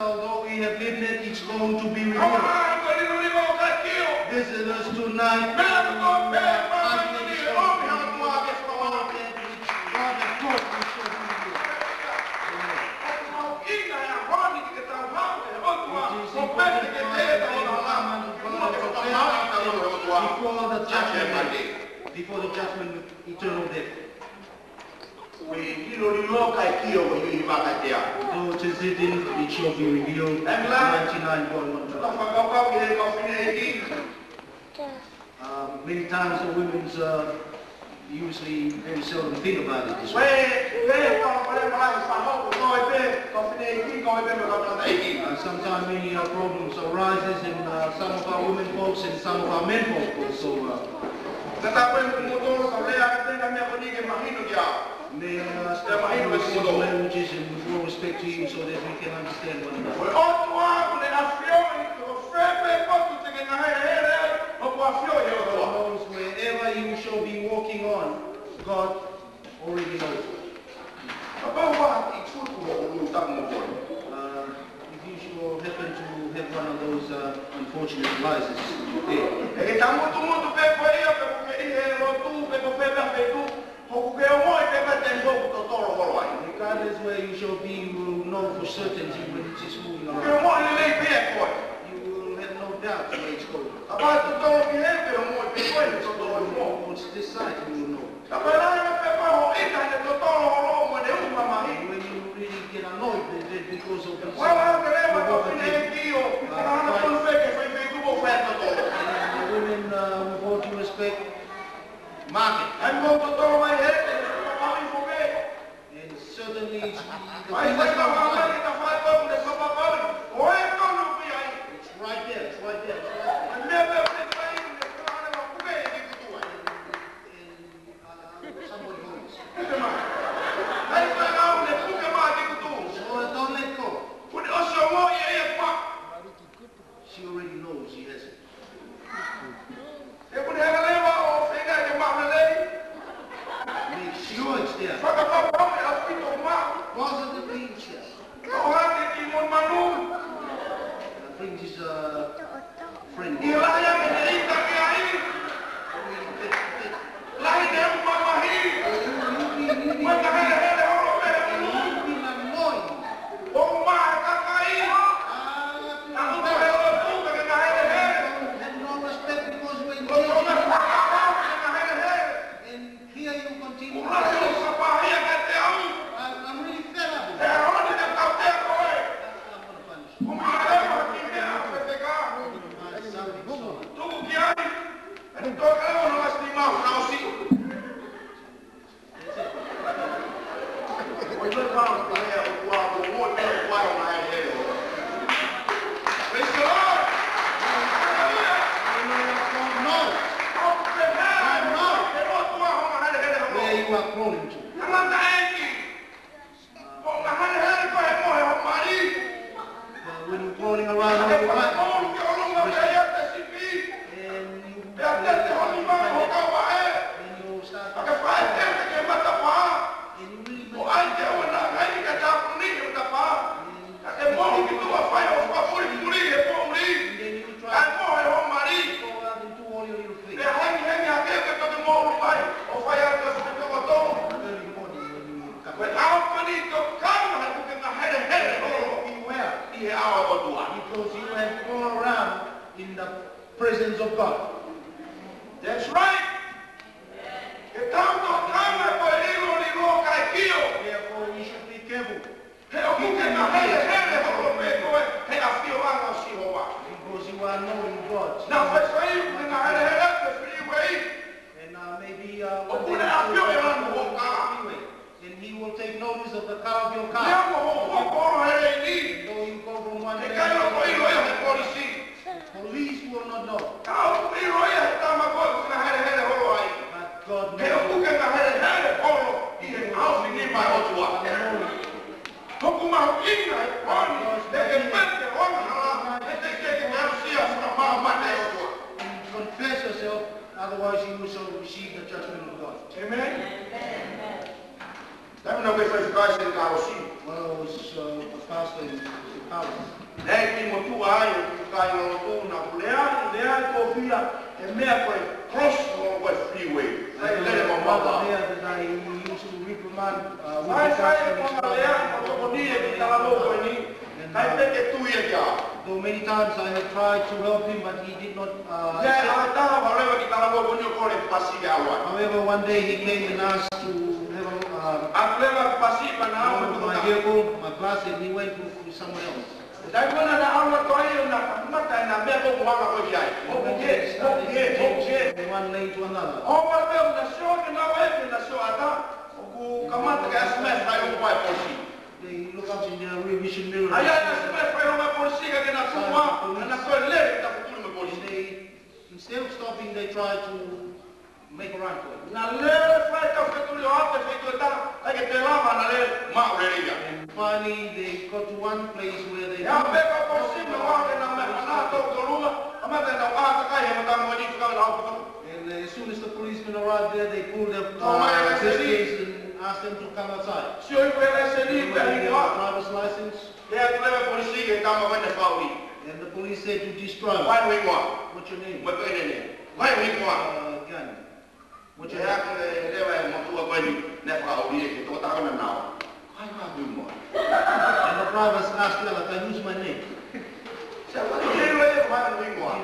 Although we have lived it, it's going to be revealed. Visit us tonight. Before the judgment with eternal death. Though it is hidden, it shall be revealed. 99.1. Many times the women's usually very seldom think about it this way. Sometimes many problems arises in some of our women folks and some of our men folks also. May I step in the languages and with more respect to you so that we can understand one another. Wherever you shall be walking on, God already knows. If you should happen to have one of those unfortunate lives, regardless where you shall be, you will know for certainty when it is moving around. You will have no doubt where it's going. Once this side, you will know. When you really get annoyed because of this, the women, with all due respect, mark it. And certainly it's the thing that's not it's right there, it's right there. Somebody knows. Don't let go. She already knows she has it. Make sure it's there. Positively it's there. That brings his friend. Because you have gone around in the presence of God. That's right. Therefore, we should be careful. Because you are knowing God. And maybe and he will take notice of the color of your car. Though you go from one place to another, police will not know. But God knows. Confess yourself, otherwise you will receive the judgment of God. Amen. Let me know if I was a pastor in house. Nei ki mo tu ai ku kai no tu na lea ko fia e mea ko cross mo ko freeway. Sai le mo Mother there that I used to reprimand sai ko na lea ko ko ni e ki tala mo ko ni. Kai te ke tu ye kia. Though many times I have tried to help him, but he did not. However, one day he came and asked to have my vehicle, my bus, and he went to somewhere else. From one lane to another. They look up in their rear vision mirror. Instead of stopping, they try to make a run for it. And finally, they got to one place where they and as soon as the policemen arrived there, they pulled up pistols and asked them to come outside. Driver's license. And the police said to this driver. What's your name? Gun. What's your name? And the driver asked Yala, can I use my name?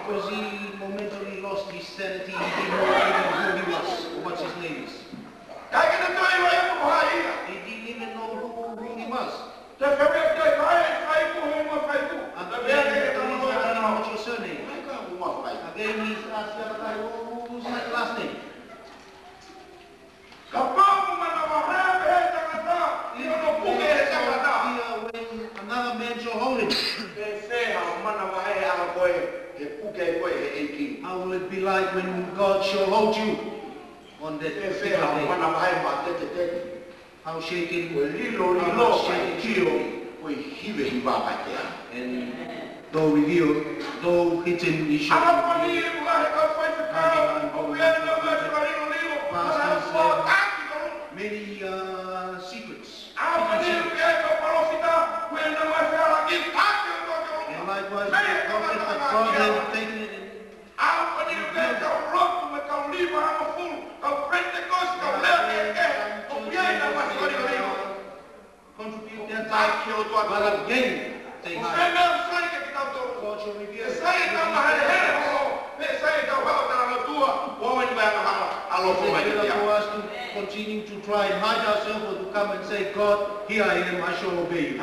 Because he momentarily lost his sanity, he didn't know even who he was, or what his name is. He didn't even know who he was. What's your surname? Again, he asked Yala, who's my last name? When another man shall hold him, how will it be like when God shall hold you on that particular day? How shaken, how shaken, and though revealed, though hidden, he shall be many secrets. And likewise, the prophet that God had taken it in. Contribute their time, but again, they God shall reveal. For us to continue to try and hide ourselves or to come and say, God, here I am, I shall obey you.